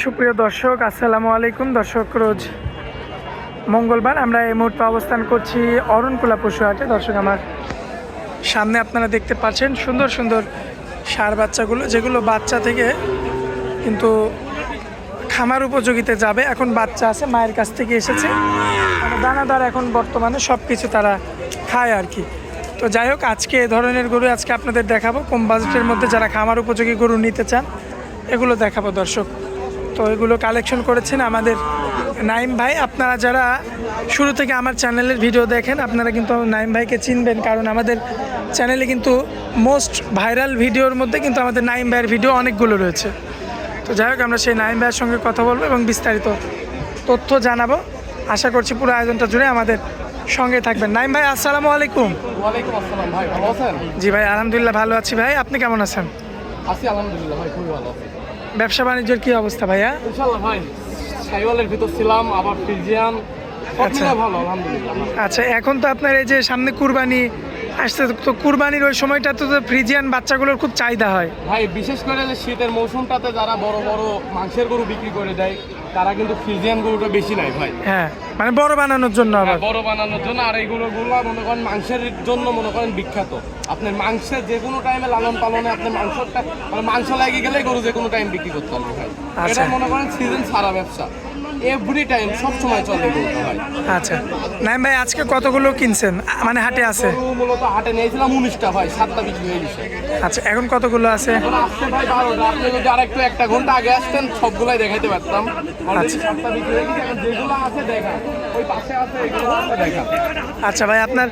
সুপ্রিয় দর্শক, আসসালামু আলাইকুম। দর্শক, রোজ মঙ্গলবার আমরা এই মুহূর্তে অবস্থান করছি অরণকুলা পশু হাটে। দর্শক, আমার সামনে আপনারা দেখতে পাচ্ছেন সুন্দর সুন্দর ষাঁড় বাচ্চাগুলো, যেগুলো বাচ্চা থেকে কিন্তু খামার উপযোগীতে যাবে। এখন বাচ্চা আছে, মায়ের কাছ থেকে এসেছে, দানাদার এখন বর্তমানে সব কিছু তারা খায় আর কি। তো যাই হোক, আজকে এ ধরনের গরু আজকে আপনাদের দেখাবো। কম বাজেটের মধ্যে যারা খামার উপযোগী গরু নিতে চান এগুলো দেখাবো দর্শক। তো এগুলো কালেকশন করেছেন আমাদের নাইম ভাই। আপনারা যারা শুরু থেকে আমার চ্যানেলের ভিডিও দেখেন আপনারা কিন্তু নাইম ভাইকে চিনবেন, কারণ আমাদের চ্যানেলে কিন্তু মোস্ট ভাইরাল ভিডিওর মধ্যে কিন্তু আমাদের নাইম ভাইয়ের ভিডিও অনেকগুলো রয়েছে। তো যাই হোক, আমরা সেই নাইম ভাইয়ের সঙ্গে কথা বলবো এবং বিস্তারিত তথ্য জানাবো। আশা করছি পুরো আয়োজনটা জুড়ে আমাদের সঙ্গে থাকবেন। নাইম ভাই, আসসালামু আলাইকুম। ওয়ালাইকুম আসসালাম ভাই, ভালো আছেন? জি ভাই, আলহামদুলিল্লাহ ভালো আছি ভাই, আপনি কেমন আছেন? আছি আলহামদুলিল্লাহ ভাই, খুবই ভালো আছি। ব্যবসা বাণিজ্যের কি অবস্থা ভাইয়া? ইনশাআল্লাহ ভাই, সাইওয়ালের ভিতর ছিলাম, আবার ফ্রিজিয়ান, আচ্ছা। সবগুলো ভালো আলহামদুলিল্লাহ। আচ্ছা, এখন তো আপনার এই যে সামনে কুরবানি আসছে, তো কুরবানির ওই সময়টাতে তো ফ্রিজিয়ান বাচ্চাগুলোর খুব চাহিদা হয় ভাই, বিশেষ করে যে শীতের মৌসুমটাতে যারা বড় বড় মাংসের গরু বিক্রি করে দেয় তারা কিন্তু ফ্রিজিয়ান গরুটা বেশি নাই ভাই। হ্যাঁ, মানে বড় বানানোর জন্য আবার। বড় বানানোর জন্য। আর এইগুলো মনে করেন মাংসের জন্য মনে করেন বিখ্যাত। আপনার মাংসের যে কোনো টাইমে লালন পালনে আপনার মাংসটা মানে মাংস লাগিয়ে গেলে গরু যে কোনো টাইম বিক্রি করতে পারবে ভাই। আচ্ছা। এটা মনে করেন সিজন ছাড়া ব্যবসা, এভরি টাইম সব সময় চলে গরুটা ভাই। আচ্ছা নাইম ভাই, আজকে কতগুলো কিনছেন মানে হাটে আছে? গরু মূলত হাটে নিয়েছিলাম 19টা ভাই, 7টা বিক্রি হয়ে গেছে। আচ্ছা, এখন কতগুলো আছে? এখন আসছে ভাই 12টা। আপনি যদি আরেকটু 1 ঘন্টা আগে আসতেন সবগুলাই দেখাইতে পারতাম। অলরেডি 7টা বিক্রি হয়ে গেছে। এখন যেগুলো আছে দেখা, ওই পাশে আছে এগুলো আছে দেখা। আচ্ছা ভাই, আপনার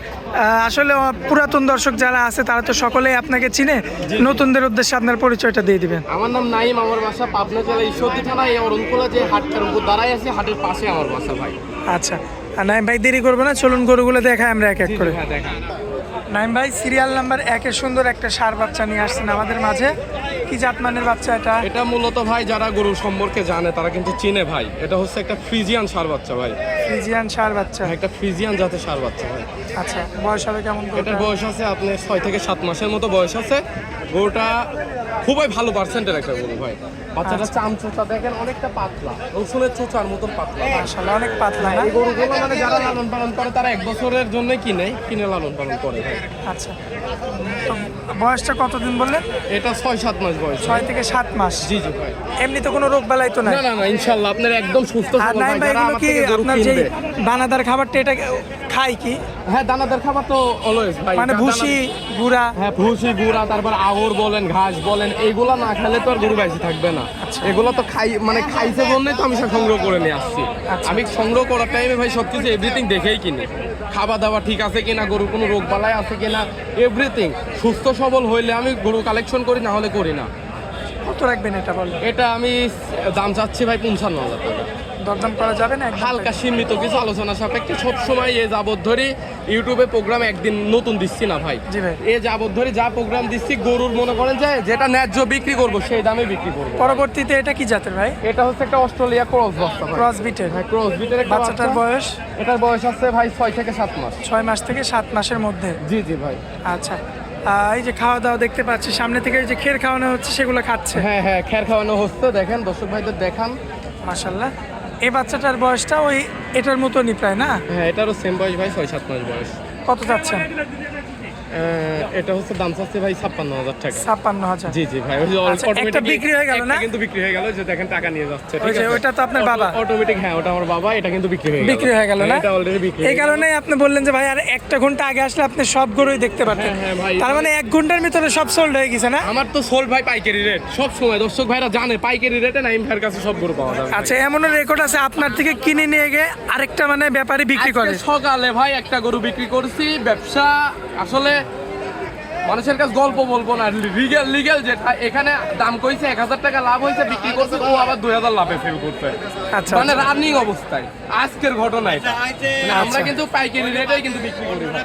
আসলে পুরাতন দর্শক যারা আছে তারা তো সকলেই আপনাকে চিনে, নতুনদের উদ্দেশ্যে আপনার পরিচয়টা দিয়ে দিবেন। আমার নাম নাইম, আমার বাসা পাবনা জেলা ঈশ্বরদী থানা, এই অরণকুলা যে হাটটার উপর দাঁড়াই আছে হাটের পাশে আমার বাসা ভাই। আচ্ছা, আর নাইম ভাই দেরি করবো না, চলুন গরুগুলো দেখাই আমরা এক এক করে। হ্যাঁ দেখা। নাইম ভাই, সিরিয়াল নাম্বার 1-এ সুন্দর একটা ষাঁড় বাচ্চা নিয়ে আসছেন আমাদের মাঝে। কি জাতমানের বাচ্চা এটা? এটা মূলত ভাই যারা গরু সম্পর্কে জানে তারা কিন্তু চিনে ভাই। এটা হচ্ছে একটা ফ্রিজিয়ান ষাঁড় বাচ্চা ভাই। ফ্রিজিয়ান ষাঁড় বাচ্চা? একটা ফ্রিজিয়ান জাতের ষাঁড় বাচ্চা ভাই। আচ্ছা, বয়স হবে কেমন? এটার বয়স আছে আপনার 6 থেকে 7 মাসের মতো বয়স আছে। গরুটা খুবই ভালো পার্সেন্টের একটা গরু ভাই। বাচ্চাটা চামচোচা দেখেন, অনেকটা পাতলা, রসুনের চোচার মতন পাতলা। মাশাআল্লাহ, অনেক পাতলা না? এই গরুগুলো মানে যারা লালন পালন করে তারা 1 বছরের জন্যই কিনে লালন পালন করে ভাই। আচ্ছা, তো বয়সটা কতদিন বললেন? এটা 6-7 মাস বয়স। 6 থেকে 7 মাস? জি জি ভাই। এমনি তো কোনো রোগ বালাই তো নাই? না না না, ইনশাআল্লাহ আপনার একদম সুস্থ আর সবল নাইম ভাই। ভাই, যারা এগুলো আমার কি থেকে গরু আপনার যে কিনবে, দানাদার খাবারটা এটা খায় কি? হ্যাঁ দানাদার খাবার তো অলওয়েজ ভাই, মানে ভুসি গুঁড়া? হ্যাঁ ভুসি গুঁড়া, তারপর আহর বলেন, ঘাস বলেন, এইগুলা না খেলে তো আর গরু বেঁচে থাকবে না। এগুলো তো খাইছে বললেই তো আমি সব সংগ্রহ করে নিয়ে আসছি। আমি সংগ্রহ করার টাইমে ভাই সবকিছু এভরিথিং দেখেই কিনি। খাওয়া দাওয়া ঠিক আছে কিনা, গরুর কোনো রোগ বালাই আছে কিনা, এভরিথিং। সুস্থ সবল হইলে আমি গরু কালেকশন করি, না হলে করি না। কত রাখবেন এটা বলেন? এটা আমি দাম চাচ্ছি ভাই 55,000 টাকা। দরদাম করা যাবে না? হালকা সীমিত কিছু আলোচনা সাপেক্ষে। সবসময় এ যাবত ধরে ইউটিউবে প্রোগ্রাম একদিন নতুন দিচ্ছি না ভাই। জি ভাই। এ যাবত ধরে যা প্রোগ্রাম দিচ্ছি গরুর মনে করেন যে যেটা ন্যায্য বিক্রি করবো সেই দামে বিক্রি করবো। পরবর্তীতে এটা কি জাতের ভাই? এটা হচ্ছে একটা অস্ট্রেলিয়া ক্রস বাচ্চা ভাই। ক্রস বিটের? হ্যাঁ ক্রস বিটের একটা বাচ্চাটার বাচ্চা। বয়স? এটার বয়স আছে ভাই 6 থেকে 7 মাস। 6 মাস থেকে 7 মাসের মধ্যে? জি জি ভাই। আচ্ছা, এই যে খাওয়া দাওয়া দেখতে পাচ্ছি সামনে থেকে, এই যে খের খাওয়ানো হচ্ছে সেগুলো খাচ্ছে? হ্যাঁ হ্যাঁ, খ্যার খাওয়ানো হচ্ছে, দেখেন দর্শক ভাইদের দেখান। মাশাআল্লাহ। এই বাচ্চাটার বয়সটা ওই এটার মতনই প্রায় না? হ্যাঁ এটারও সেম বয়স ভাই, 6-7 মাস বয়স। কত যাচ্ছেন? এটা হচ্ছে দাম চাচ্ছে ভাই 56,000 টাকা। 56,000? জি জি ভাই। ওই যে আচ্ছা, একটা বিক্রি হয়ে গেল না? কিন্তু বিক্রি হয়ে গেল, যে দেখেন টাকা নিয়ে যাচ্ছে। ওই ঠিক যে আছে, ওইটা তো আপনার বাবা? অটোমেটিক। হ্যাঁ ওটা আমার বাবা, এটা কিন্তু বিক্রি হয়ে গেল না? না? এটা অলরেডি বিক্রি। এই কারণেই আপনি বললেন যে ভাই আর 1 ঘন্টা আগে আসলে আপনি সব গরুই দেখতে পারতেন। হ্যাঁ হ্যাঁ ভাই। তার মানে 1 ঘন্টার ভিতরে সব সোল্ড হয়ে গেছে না? আমার তো সোল্ড ভাই পাইকারি রেট সব সময়। দর্শক ভাইরা জানে পাইকারি রেটে নাইম ভাইয়ের কাছে সব গরু পাওয়া যাবে। আচ্ছা, এমনও রেকর্ড আছে আপনার থেকে কিনে নিয়ে গিয়ে আরেকটা মানে ব্যাপারী বিক্রি করে? আজকে সকালে ভাই একটা গরু বিক্রি করছি। ব্যবসা আসলে মানুষের কাছে গল্প বলবো না, লিগ্যাল যেটা এখানে দাম কইছে 1,000 টাকা লাভ হয়েছে, বিক্রি করছে ও আবার 2,000 লাভে সেল করছে। আচ্ছা, মানে রানিং অবস্থায় আজকের ঘটনা এটা। মানে আমরা কিন্তু পাইকারি রেটেই কিন্তু বিক্রি করি ভাই।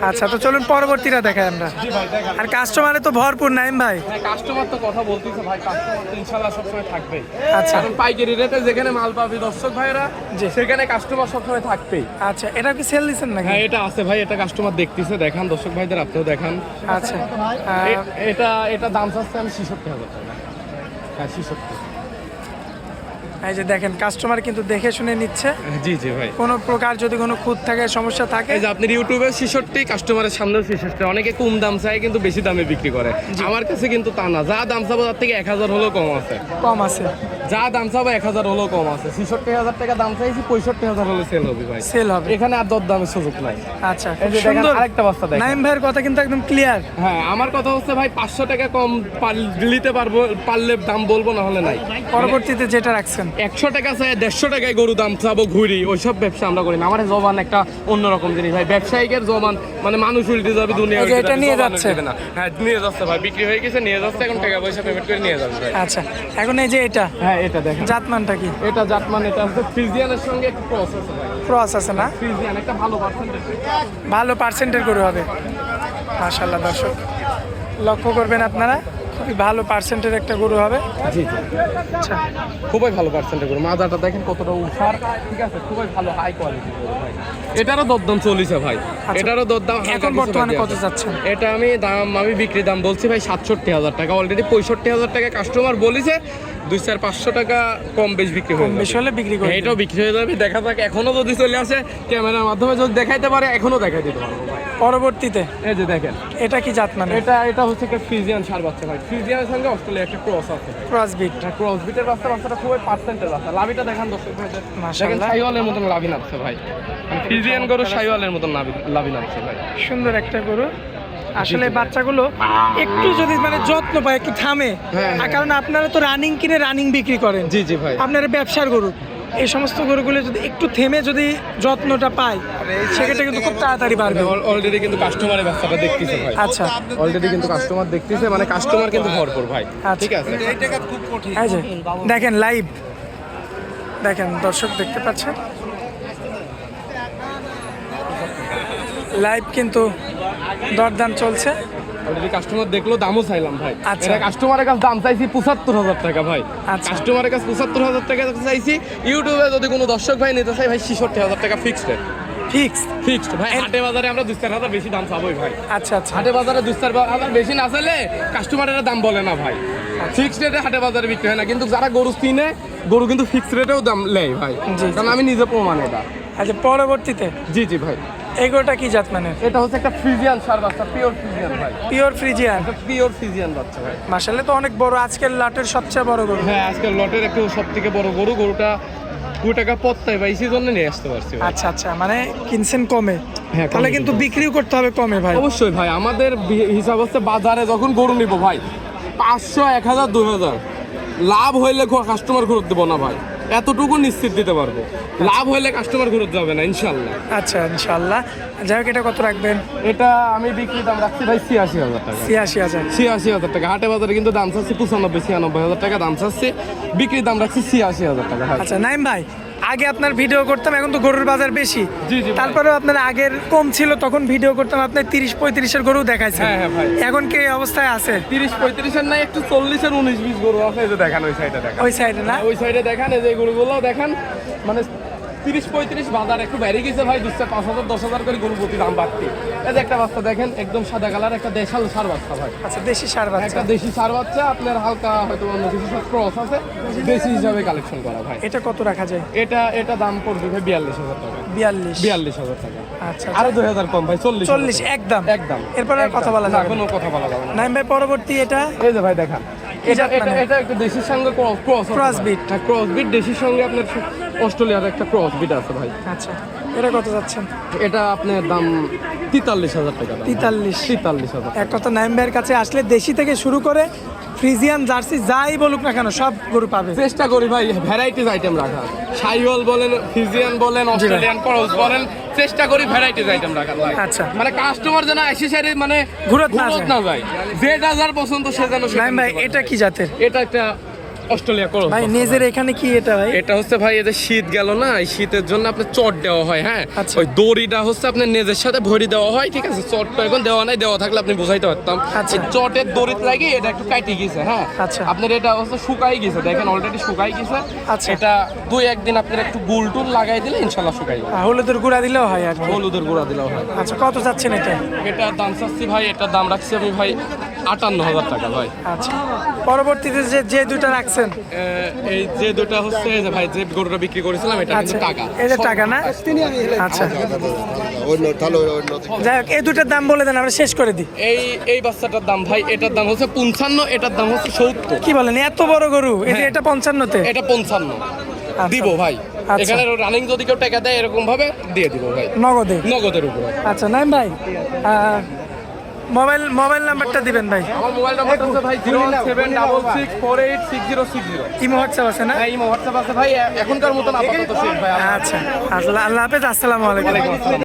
আচ্ছা, তো চলুন পরবর্তীটা দেখাই আমরা। জি ভাই দেখান। আর কাস্টমারে তো ভরপুর নাইম ভাই। হ্যাঁ কাস্টমার তো কথা বলতেছে ভাই, কাস্টমার তো ইনশাআল্লাহ সবসময় থাকবে। আচ্ছা। কারণ পাইকারি রেটে যেখানে মাল পাবে দর্শক ভাইরা, জি। সেখানে কাস্টমার সবসময় থাকবেই। আচ্ছা, এটা কি সেল দিচ্ছেন নাকি? হ্যাঁ এটা আছে ভাই, এটা কাস্টমার দেখতেছে, দেখান দর্শক ভাইদের, আপনিও দেখান। আচ্ছা, এটা দাম চাচ্ছে আমি 66,000 টাকা। হ্যাঁ 66। এই যে দেখেন কাস্টমার কিন্তু দেখে শুনে নিচ্ছে, জি জি ভাই। কোনো প্রকার যদি কোনো খুঁত থাকে সমস্যা থাকে। এই যে আপনার ইউটিউবে 66 কাস্টমারের সামনে 66, অনেকে কম দাম চায় কিন্তু বেশি দামে বিক্রি করে। আমার কাছে কিন্তু তা না, যা দাম চাবো তার থেকে 1000 হলেও কম আছে। কম আছে, যা দাম চাবো 1000 হলেও কম আছে। 66,000 টাকা দাম চাইছি, 65,000 হলে সেল হবে ভাই, সেল হবে। এখানে আর দর দামের সুযোগ নাই। আচ্ছা, এই যে দেখেন সুন্দর। আরেকটা বস্তা দেখেন। নাইম ভাইয়ের কথা কিন্তু একদম ক্লিয়ার। হ্যাঁ, আমার কথা হচ্ছে ভাই 500 টাকা কম নিতে পারবো, পারলে দাম বলবো, না হলে নাই। পরবর্তীতে যেটা রাখছেন 100 টাকা চাই, 150 টাকায় গরু দাম চাবো ঘুরি, ওইসব ব্যবসা আমরা করি না। আমার জবান একটা অন্যরকম জিনিস ভাই, ব্যবসায়িকের জবান মানে মানুষ উল্টে যাবে, দুনিয়া এই যে উল্টে এটা যাবে, নিয়ে জবান যাচ্ছে। উল্টে যাবে না। হ্যাঁ নিয়ে যাচ্ছে ভাই, বিক্রি হয়ে গেছে, নিয়ে যাচ্ছে, এখন টাকা পয়সা পেমেন্ট করে নিয়ে যাবে ভাই। আচ্ছা, এখন এই যে এটা হ্যাঁ এটা দেখেন, জাতমানটা কি? এটা জাতমান, এটা হচ্ছে ফ্রিজিয়ানের সঙ্গে একটু ক্রস আছে ভাই। ক্রস আছে না? ফ্রিজিয়ান একটা ভালো পার্সেন্টেজ। ভালো পার্সেন্টের গরু হবে মাশাআল্লাহ। দর্শক লক্ষ্য করবেন আপনারা, খুবই ভালো পার্সেন্টের একটা গরু হবে। জি জি, আচ্ছা, খুবই ভালো পার্সেন্টেজ গরু। মাজাটা দেখেন কতটা উঠার, ঠিক আছে, খুবই ভালো হাই কোয়ালিটি গরু ভাই। এটারও দরদাম চলিছে ভাই, এটারও দরদাম হালকা এখন কিছু বর্তমানে বাকি কত আছে। যাচ্ছেন? এটা আমি বিক্রি দাম বলছি ভাই 67,000 টাকা, অলরেডি 65,000 টাকা কাস্টমার বলেছে, 200-500 টাকা কম বেশ বিক্রি হয়ে কম বেশি যাবে। হলে বিক্রি করে হ্যাঁ, এটাও বিক্রি হয়ে যাবে, দেখা যাক। এখনো যদি চলে আসে ক্যামেরার মাধ্যমে যদি দেখাইতে পারে, এখনো দেখাই দিতে পারবো ভাই। পরবর্তীতে এই যে দেখেন, এটা কি জাত মানে? এটা হচ্ছে একটা ফ্রিজিয়ান সার বাচ্চা ভাই, ফ্রিজিয়ানের সঙ্গে অস্ট্রেলিয়া একটা ক্রস আছে। Cross bit. ক্রস বিটের বাচ্চাটা খুবই পার্সেন্টের বাচ্চা। লাভিটা দেখান দর্শক ভাইদের, দেখেন মাশাআল্লাহ। শাইওয়ালের মতন লাভি নামছে ভাই, ফ্রিজিয়ান গরু শাইওয়ালের মতন লাভি নামছে ভাই। সুন্দর একটা গরু। আসলে বাচ্চাগুলো একটু যদি মানে যত্ন পায়, একটু থামে, হ্যাঁ, আর কারণ আপনারা তো রানিং কিনে রানিং বিক্রি করেন, জি জি ভাই। আপনারা ব্যবসার গরু, এই সমস্ত গরুগুলো যদি একটু থেমে যদি যত্নটা পায়, সেক্ষেত্রে কিন্তু খুব তাড়াতাড়ি বাড়বে। অলরেডি কিন্তু কাস্টমারের বাচ্চাটা দেখতেছে ভাই। আচ্ছা, অলরেডি কিন্তু কাস্টমার দেখতেছে, মানে কাস্টমার কিন্তু ভরপুর ভাই। আচ্ছা। ঠিক আছে, এই যে দেখেন লাইভ, দেখেন দর্শক দেখতে পাচ্ছেন লাইভ কিন্তু দরদাম চলছে। অলরেডি কাস্টমার দেখলো, দামও চাইলাম ভাই। আচ্ছা। এটা কাস্টমারের কাছে দাম চাইছি 75,000 টাকা ভাই। আচ্ছা। কাস্টমারের কাছে 75,000 টাকা চাইছি। ইউটিউবে যদি কোনো দর্শক ভাই নিতে চাই ভাই 66,000 টাকা ফিক্সড রেট। ফিক্সড ভাই হাটে বাজারে আমরা 2-4,000 বেশি দাম চাবোই ভাই। আচ্ছা আচ্ছা, হাটে বাজারে 2-4,000 বেশি না চাইলে কাস্টমারেরা দাম বলে না ভাই। ফিক্সড রেটে হাটে বাজারে বিক্রি হয় না, কিন্তু যারা গরু কিনে গরু কিন্তু ফিক্সড রেটেও দাম নেয় ভাই, জি। কারণ আমি নিজে প্রমাণ এটা। আচ্ছা, পরবর্তীতে জি জি ভাই, এই গরুটা কি জাত মানে? এটা হচ্ছে একটা ফ্রিজিয়ান সার বাচ্চা, পিওর ফ্রিজিয়ান ভাই, পিওর ফ্রিজিয়ান। পিওর ফ্রিজিয়ান বাচ্চা ভাই। মাশাআল্লাহ, তো অনেক বড়, আজকের লাটের সবচেয়ে বড় গরু। হ্যাঁ, আজকে লটের একটু সব থেকে বড় গরুটা 2 টাকা পত্তায় ভাই, সেই জন্য নিয়ে আসতে পারছি ভাই। আচ্ছা আচ্ছা, মানে কিনছেন কমে, হ্যাঁ, তাহলে কমে কিন্তু কিনছি। বিক্রিও করতে হবে কমে ভাই। অবশ্যই ভাই, আমাদের হিসাব হচ্ছে বাজারে যখন গরু নিব ভাই 500, 1000, 2000 লাভ হইলে কাস্টমার ঘুরত দেবো না ভাই, এতটুকু নিশ্চিত দিতে পারবো। লাভ হইলে কাস্টমার ঘুরত যাবে না ইনশাল্লাহ। আচ্ছা, ইনশাআল্লাহ। যাই হোক, এটা কত রাখবেন? এটা আমি বিক্রি দাম রাখছি ভাই 86,000 টাকা। 86,000। 86,000 টাকা। হাটে বাজারে কিন্তু দাম চাচ্ছি 95-96,000 টাকা দাম চাচ্ছি, বিক্রি দাম রাখছি 86,000 টাকা ভাই। আচ্ছা নাইম ভাই, আগে আপনার ভিডিও করতাম, এখন তো গরুর বাজার বেশি, জি, জি ভাই। তারপরেও আপনার আগের কম ছিল, তখন ভিডিও করতাম আপনার 30-35 এর গরু দেখাইছেন। হ্যাঁ, হ্যাঁ ভাই। এখন কি অবস্থায় আছে? 30-35 এর নাই, একটু 40-এর 19-20 গরু আছে, এই যে দেখান ওই সাইডে দেখান। ওই সাইডে না? ওই সাইডে দেখান, এই যে গরুগুলো দেখান, মানে 30-35 বাজার একটু বেড়ে গেছে ভাই, 200-5,000, 10,000 করে গরু প্রতি দাম বাড়তি। এই যে একটা বাচ্চা দেখেন, একদম সাদা কালার, একটা দেশাল সার বাচ্চা ভাই, আচ্ছা, দেশি সার বাচ্চা। একটা দেশি সার বাচ্চা। আপনার হালকা হয়তো অন্য কিছু ক্রস আছে, দেশি হিসাবে কালেকশন করা ভাই। এটা কত রাখা যায়? এটা দাম পড়বে ভাই 42,000 টাকা। 42,000 টাকা। আচ্ছা, আরো 2,000 কম ভাই, 40 একদম। একদম। এরপরে আর কথা বলা না, যাবে না। কোনো কথা বলা যাবে না। নাইম ভাই, পরবর্তী এটা এই যে ভাই দেখান, এটা জাত মানে? এটা একটা দেশির সঙ্গে Cross breed। ক্রস বিট, দেশির সঙ্গে আপনার অস্ট্রেলিয়ার একটা ক্রস বিট আছে ভাই। আচ্ছা, এটা কত যাচ্ছেন? এটা আপনার দাম 43,000 টাকা দাম। 43,000। 43,000। এক কথা, নাইম ভাইয়ের কাছে আসলে দেশি থেকে শুরু করে ফ্রিজিয়ান, জার্সি যাই বলুক না কেন, সব গরু পাবে। চেষ্টা করি ভাই ভ্যারাইটিস আইটেম রাখা, শাইওয়াল বলেন, ফিজিয়ান বলেন, অস্ট্রেলিয়ান ক্রস বলেন, চেষ্টা করি ভ্যারাইটিস আইটেম রাখার ভাই। আচ্ছা। মানে কাস্টমার যেন আইসি সাইডে মানে ঘুরত না না যায়, যেটা যার পছন্দ সে যেন সেটা নাইম ভাই, নিতে পারে এটা কি জাতের? এটা একটা অস্ট্রেলিয়া ক্রস ভাই নিজের এখানে কি এটা ভাই? এটা হচ্ছে ভাই, এই যে শীত গেল না, এই শীতের জন্য আপনার চট দেওয়া হয়। হ্যাঁ, আচ্ছা। ওই দড়িটা হচ্ছে আপনার নেজের সাথে ভরি দেওয়া হয়, ঠিক আছে। চটটা এখন দেওয়া নাই, দেওয়া থাকলে আপনি বুঝাইতে পারতাম। আচ্ছা। এই চটের দড়িত লাগিয়ে এটা একটু কাটি গেছে। হ্যাঁ, আচ্ছা। আপনার এটা হচ্ছে শুকাই গেছে, দেখেন অলরেডি শুকাই গেছে। আচ্ছা। এটা 2-1 দিন আপনার একটু গুল টুল লাগাই দিলে ইনশাল্লাহ শুকাই যাবে। হলুদের গুঁড়া দিলেও হয় আর কি। হলুদের গুঁড়া দিলেও হয়। আচ্ছা, কত যাচ্ছেন এটা? এটার দাম চাচ্ছি ভাই, এটার দাম রাখছি আমি ভাই 58,000 টাকা ভাই। আচ্ছা, পরবর্তীতে যে দুটো রাখছেন, এই যে দুটো হচ্ছে এই যে ভাই যে গরুটা বিক্রি করেছিলাম এটা কিন্তু আচ্ছা টাকা। এই যে টাকা না, আচ্ছা যাই হোক এই দুটার দাম বলে দেন আমরা শেষ করে দিই। এই বাচ্চাটার দাম ভাই, এটার দাম হচ্ছে 55, এটার দাম হচ্ছে 70। কি বলেন, এত বড় গরু, এই যে এটা 55-তে? এটা 55 দিব ভাই। আচ্ছা। এখানে রানিং যদি কেউ টাকা দেয় এরকম ভাবে দিয়ে দিব ভাই, নগদে? নগদের উপরে। আচ্ছা নাইম ভাই, মোবাইল নাম্বারটা দিবেন ভাই। আমার মোবাইল নাম্বার হচ্ছে ভাই 076486060। ইমো হোয়াটসঅ্যাপ আছে না? হ্যাঁ, ইমো হোয়াটসঅ্যাপ আছে ভাই। এখনকার মতন আপাতত শেষ ভাই। আচ্ছা আল্লাহ হাফেজ, আসসালামু আলাইকুম।